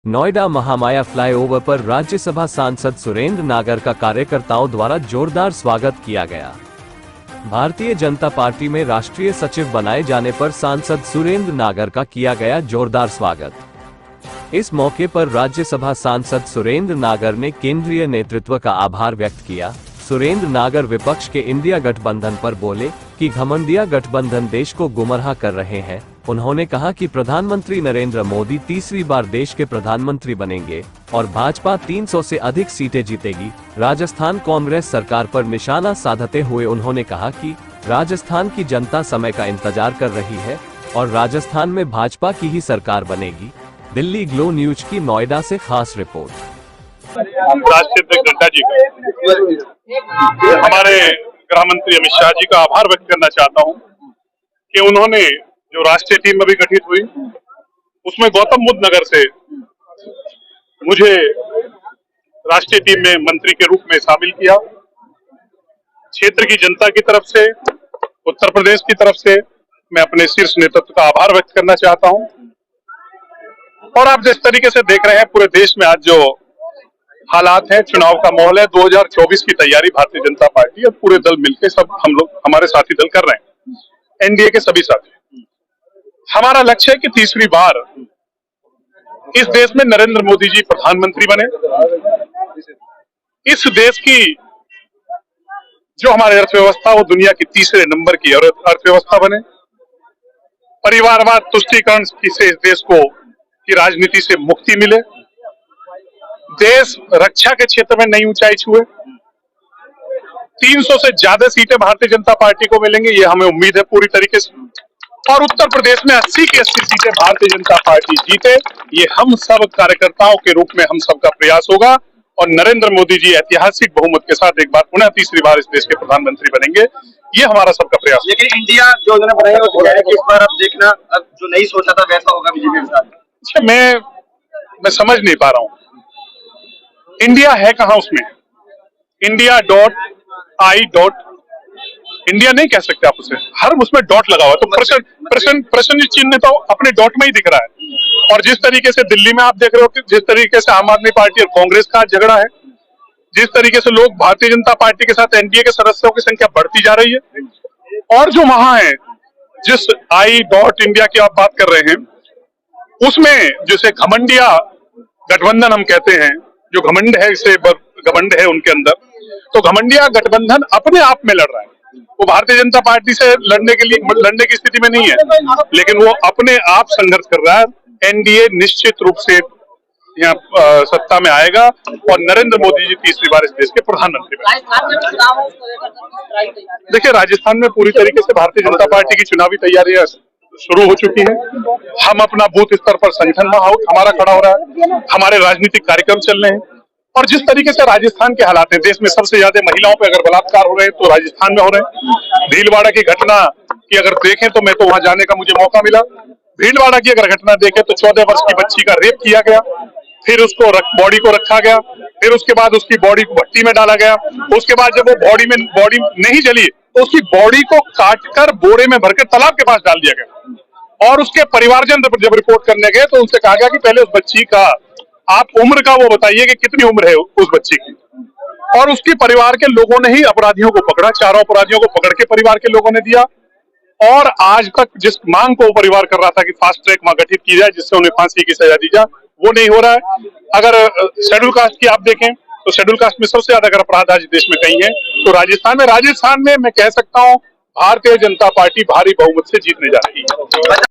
Noida Mahamaya flyover पर राज्यसभा सांसद सुरेंद्र नागर का कार्यकर्ताओं द्वारा जोरदार स्वागत किया गया। भारतीय जनता पार्टी में राष्ट्रीय सचिव बनाए जाने पर सांसद सुरेंद्र नागर का किया गया जोरदार स्वागत। इस मौके पर राज्यसभा सांसद सुरेंद्र नागर ने केंद्रीय नेतृत्व का आभार व्यक्त किया। सुरेंद्र नागर विपक्ष के इंडिया गठबंधन पर बोले कि घमंडिया गठबंधन देश को गुमराह कर रहे हैं। उन्होंने कहा कि प्रधानमंत्री नरेंद्र मोदी तीसरी बार देश के प्रधानमंत्री बनेंगे और भाजपा 300 से अधिक सीटें जीतेगी। राजस्थान कांग्रेस सरकार पर निशाना साधते हुए उन्होंने कहा कि राजस्थान की जनता समय का इंतजार कर रही है और राजस्थान में भाजपा की ही सरकार बनेगी। दिल्ली ग्लो न्यूज की नोएडा से खास रिपोर्ट। राष्ट्रीय नड्डा जी का, हमारे गृह मंत्री अमित शाह जी का आभार व्यक्त करना चाहता हूं कि उन्होंने जो राष्ट्रीय टीम अभी गठित हुई उसमें गौतम बुद्ध नगर से मुझे राष्ट्रीय टीम में मंत्री के रूप में शामिल किया। क्षेत्र की जनता की तरफ से, उत्तर प्रदेश की तरफ से मैं अपने शीर्ष नेतृत्व का आभार व्यक्त करना चाहता हूं। और आप जिस तरीके से देख रहे हैं पूरे देश में आज जो हालात है, चुनाव का माहौल है, 2024 की तैयारी भारतीय जनता पार्टी और पूरे दल मिलकर सब हम लोग हमारे साथी दल कर रहे हैं, एनडीए के सभी साथी। हमारा लक्ष्य है कि तीसरी बार इस देश में नरेंद्र मोदी जी प्रधानमंत्री बने। इस देश की जो हमारी अर्थव्यवस्था वो दुनिया की तीसरे नंबर की अर्थव्यवस्था बने। परिवारवाद तुष्टीकरण से इस देश को की राजनीति से मुक्ति मिले। देश रक्षा के क्षेत्र में नई ऊंचाई छुए। 300 से ज्यादा सीटें भारतीय जनता पार्टी को मिलेंगी, ये हमें उम्मीद है पूरी तरीके से। और उत्तर प्रदेश में 80 की 80 सीटें भारतीय जनता पार्टी जीते, ये हम सब कार्यकर्ताओं के रूप में हम सबका प्रयास होगा और नरेंद्र मोदी जी ऐतिहासिक बहुमत के साथ एक बार पुनः तीसरी बार इस देश के प्रधानमंत्री बनेंगे, ये हमारा सबका प्रयास। लेकिन इंडिया जो उन्होंने बनाई वो तो कह रहे हैं कि इस बार अब देखना, अब जो नहीं सोचा था वैसा होगा बीजेपी के साथ। अच्छा, मैं समझ नहीं पा रहा हूं, इंडिया है कहां उसमें? इंडिया नहीं कह सकते आप उसे, हर उसमें डॉट लगा हुआ है, तो प्रश्न चिन्ह तो अपने डॉट में ही दिख रहा है। और जिस तरीके से दिल्ली में आप देख रहे हो कि जिस तरीके से आम आदमी पार्टी और कांग्रेस का झगड़ा है, जिस तरीके से लोग भारतीय जनता पार्टी के साथ एनडीए के सदस्यों की संख्या बढ़ती जा रही है। और जो वहां है, जिस इंडिया की आप बात कर रहे हैं, उसमें जिसे घमंडिया गठबंधन हम कहते हैं, जो घमंड है, इसे घमंड है उनके अंदर, तो घमंडिया गठबंधन अपने आप में लड़ रहा है। वो भारतीय जनता पार्टी से लड़ने की स्थिति में नहीं है, लेकिन वो अपने आप संघर्ष कर रहा है। एनडीए निश्चित रूप से यहाँ सत्ता में आएगा और नरेंद्र मोदी जी तीसरी बार इस देश के प्रधानमंत्री बनेंगे। देखिए, राजस्थान में पूरी तरीके से भारतीय जनता पार्टी की चुनावी तैयारियां शुरू हो चुकी है। हम अपना बूथ स्तर पर संगठन हमारा खड़ा हो रहा है, हमारे राजनीतिक कार्यक्रम चल रहे हैं। और जिस तरीके से राजस्थान के हालात हैं, देश में सबसे ज्यादा महिलाओं पे अगर बलात्कार हो रहे हैं तो राजस्थान में हो रहे हैं। भीलवाड़ा की घटना की अगर देखें तो मैं तो वहां जाने का मुझे मौका मिला। भीलवाड़ा की अगर घटना देखें तो 14 वर्ष की बच्ची का रेप किया गया, फिर उसको बॉडी को रखा गया, फिर उसके बाद उसकी बॉडी को भट्टी में डाला गया। उसके बाद जब वो बॉडी नहीं जली तो उसकी बॉडी को काटकर बोरे में भरकर तालाब के पास डाल दिया गया। और उसके परिवारजन जब रिपोर्ट करने गए तो उनसे कहा गया कि पहले उस बच्ची का आप उम्र का वो बताइए कि कितनी उम्र है उस बच्ची की। और उसके परिवार के लोगों ने ही अपराधियों को पकड़ा, चारों अपराधियों को पकड़ के परिवार के लोगों ने दिया। और आज तक जिस मांग को परिवार कर रहा था कि फास्ट ट्रैक वहां गठित की जाए जिससे उन्हें फांसी की सजा दी जाए, वो नहीं हो रहा है। अगर शेड्यूल कास्ट की आप देखें तो शेड्यूल कास्ट में सबसे ज्यादा अगर अपराध आज देश में कहीं है तो राजस्थान में मैं कह सकता हूं भारतीय जनता पार्टी भारी बहुमत से जीतने जा रही है।